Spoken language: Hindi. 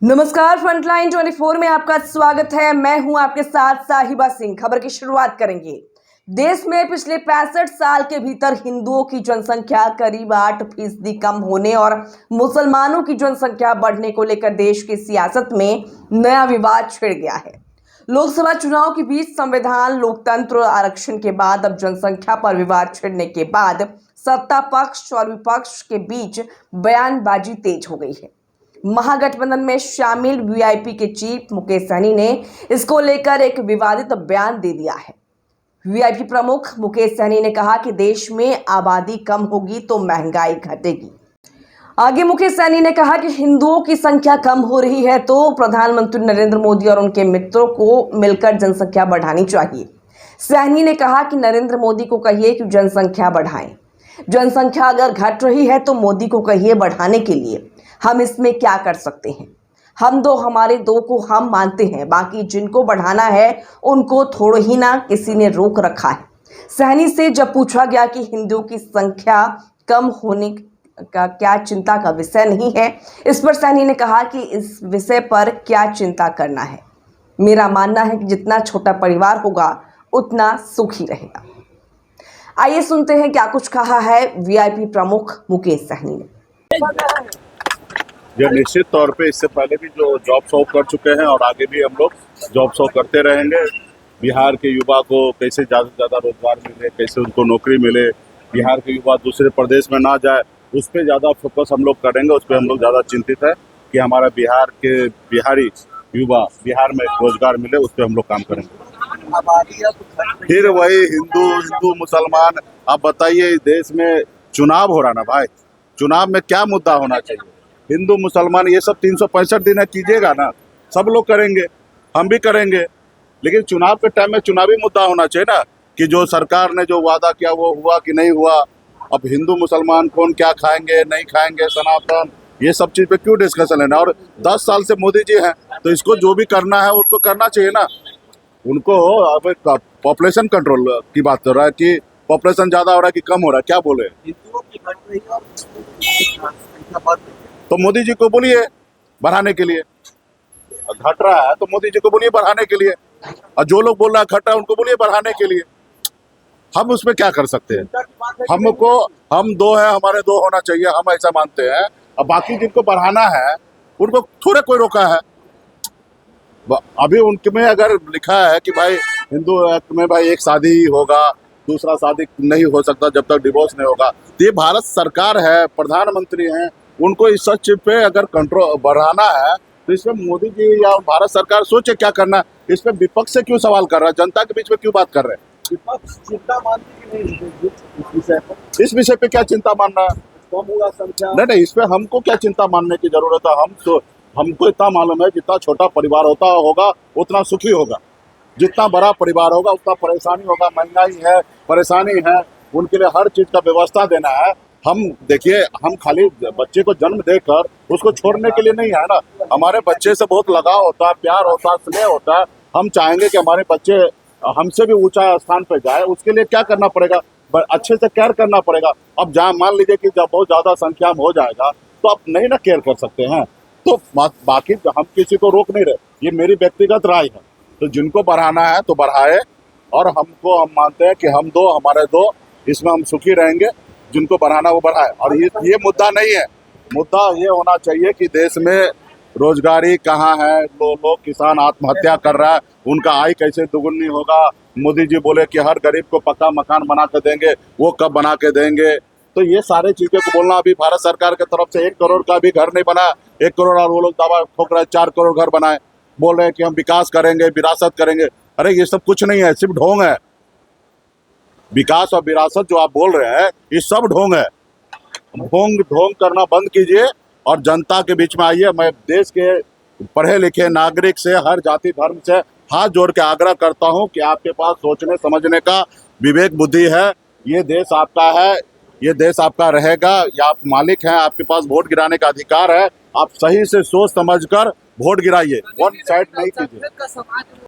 नमस्कार, फ्रंटलाइन 24 में आपका स्वागत है। मैं हूं आपके साथ साहिबा सिंह। खबर की शुरुआत करेंगे। देश में पिछले 65 साल के भीतर हिंदुओं की जनसंख्या करीब 8% कम होने और मुसलमानों की जनसंख्या बढ़ने को लेकर देश की सियासत में नया विवाद छिड़ गया है। लोकसभा चुनाव के बीच संविधान, लोकतंत्र, आरक्षण के बाद अब जनसंख्या पर विवाद छिड़ने के बाद सत्ता पक्ष और विपक्ष के बीच बयानबाजी तेज हो गई है। महागठबंधन में शामिल वीआईपी के चीफ मुकेश सहनी ने इसको लेकर एक विवादित बयान दे दिया है। वीआईपी प्रमुख मुकेश सहनी ने कहा कि देश में आबादी कम होगी तो महंगाई घटेगी। आगे मुकेश सहनी ने कहा कि हिंदुओं की संख्या कम हो रही है तो प्रधानमंत्री नरेंद्र मोदी और उनके मित्रों को मिलकर जनसंख्या बढ़ानी चाहिए। सहनी ने कहा कि नरेंद्र मोदी को कहिए कि जनसंख्या बढ़ाएं। जनसंख्या अगर घट रही है तो मोदी को कहिए बढ़ाने के लिए। हम इसमें क्या कर सकते हैं? हम दो हमारे दो को हम मानते हैं, बाकी जिनको बढ़ाना है उनको थोड़ा ही ना किसी ने रोक रखा है। सहनी से जब पूछा गया कि हिंदुओं की संख्या कम होने का क्या चिंता का विषय नहीं है, इस पर सहनी ने कहा कि इस विषय पर क्या चिंता करना है। मेरा मानना है कि जितना छोटा परिवार होगा उतना सुखी रहेगा। आइए सुनते हैं क्या कुछ कहा है वीआईपी प्रमुख मुकेश सहनी ने। ये निश्चित तौर पे इससे पहले भी जो जॉब शॉप कर चुके हैं और आगे भी हम लोग जॉब शॉप करते रहेंगे। बिहार के युवा को कैसे ज़्यादा से ज़्यादा रोजगार मिले, कैसे उनको नौकरी मिले, बिहार के युवा दूसरे प्रदेश में ना जाए, उस पर ज़्यादा फोकस हम लोग करेंगे। उस पर हम लोग ज़्यादा चिंतित है कि हमारा बिहार के बिहारी युवा बिहार में रोजगार मिले, उस पर हम लोग काम करेंगे। फिर वही हिंदू मुसलमान, आप बताइए देश में चुनाव हो रहा ना भाई, चुनाव में क्या मुद्दा होना चाहिए? हिंदू मुसलमान ये सब 365 दिन है, कीजिएगा ना, सब लोग करेंगे, हम भी करेंगे, लेकिन चुनाव के टाइम में चुनावी मुद्दा होना चाहिए ना कि जो सरकार ने जो वादा किया वो हुआ कि नहीं हुआ। अब हिंदू मुसलमान कौन क्या खाएंगे नहीं खाएंगे, सनातन, ये सब चीज़ पे क्यों डिस्कशन लेना? और 10 साल से मोदी जी हैं तो इसको जो भी करना है उसको करना चाहिए ना। उनको अब पॉपुलेशन कंट्रोल की बात कर रहा है कि पॉपुलेशन ज़्यादा हो रहा है कि कम हो रहा है, क्या बोले? तो मोदी जी को बोलिए बढ़ाने के लिए। घट रहा है तो मोदी जी को बोलिए बढ़ाने के लिए, और जो लोग बोल रहा है घट रहा है उनको बोलिए बढ़ाने के लिए। हम उसमें क्या कर सकते हैं? हमको हम दो हैं, हमारे दो होना चाहिए, हम ऐसा मानते हैं। अब बाकी जिनको बढ़ाना है उनको थोड़े कोई रोका है। अभी उनमें अगर लिखा है कि भाई हिंदू एक्ट में भाई एक शादी ही होगा, दूसरा शादी नहीं हो सकता जब तक डिवोर्स नहीं होगा। तो ये भारत सरकार है, प्रधानमंत्री हैं, उनको इस सच पे अगर कंट्रोल बढ़ाना है तो इसमें मोदी जी या भारत सरकार सोचे क्या करना है। इसमें विपक्ष से क्यों सवाल कर रहा है, जनता के बीच में क्यों बात कर रहे हैं? विपक्ष चिंता मानती कि नहीं इस विषय पे क्या चिंता मानना है? कम हुआ संख्या? नहीं, इस पे हमको क्या चिंता मानने की जरूरत है? हमको इतना मालूम है जितना छोटा परिवार होगा उतना सुखी होगा, जितना बड़ा परिवार होगा उतना परेशानी होगा। महंगाई है, परेशानी है, उनके लिए हर चीज का व्यवस्था देना है। हम देखिए, हम खाली बच्चे को जन्म देकर उसको छोड़ने के लिए नहीं है ना। हमारे बच्चे से बहुत लगाव होता है, प्यार होता है, स्नेह होता है। हम चाहेंगे कि हमारे बच्चे हमसे भी ऊंचा स्थान पे जाए। उसके लिए क्या करना पड़ेगा? अच्छे से केयर करना पड़ेगा। अब जहाँ मान लीजिए कि जब बहुत ज्यादा संख्या में हो जाएगा तो आप नहीं ना केयर कर सकते हैं, तो बाकी हम किसी को रोक नहीं रहे। ये मेरी व्यक्तिगत राय है। तो जिनको बढ़ाना है तो बढ़ाए, और हम मानते हैं कि हम दो हमारे दो, इसमें हम सुखी रहेंगे। जिनको बढ़ाना वो बढ़ाए। और ये मुद्दा नहीं है, मुद्दा ये होना चाहिए कि देश में रोजगारी कहाँ है, लोग किसान आत्महत्या कर रहा है, उनका आय कैसे दुगुनी होगा। मोदी जी बोले कि हर गरीब को पक्का मकान बना के देंगे, वो कब बना के देंगे? तो ये सारे चीजें को बोलना, अभी भारत सरकार की तरफ से 1 करोड़ का भी घर नहीं बना, 1 करोड़, और वो लोग दावा ठोक रहे हैं 4 करोड़ घर बनाए, बोल रहे हैं कि हम विकास करेंगे, विरासत करेंगे। अरे ये सब कुछ नहीं है, सिर्फ ढोंग है। विकास और विरासत जो आप बोल रहे हैं ये सब ढोंग है। ढोंग करना बंद कीजिए और जनता के बीच में आइए। मैं देश के पढ़े लिखे नागरिक से, हर जाति धर्म से हाथ जोड़ के आग्रह करता हूं कि आपके पास सोचने समझने का विवेक बुद्धि है। ये देश आपका है, ये देश आपका रहेगा, या आप मालिक हैं, आपके पास वोट गिराने का अधिकार है। आप सही से सोच समझकर वोट गिराइए, वन साइड नहीं कीजिए।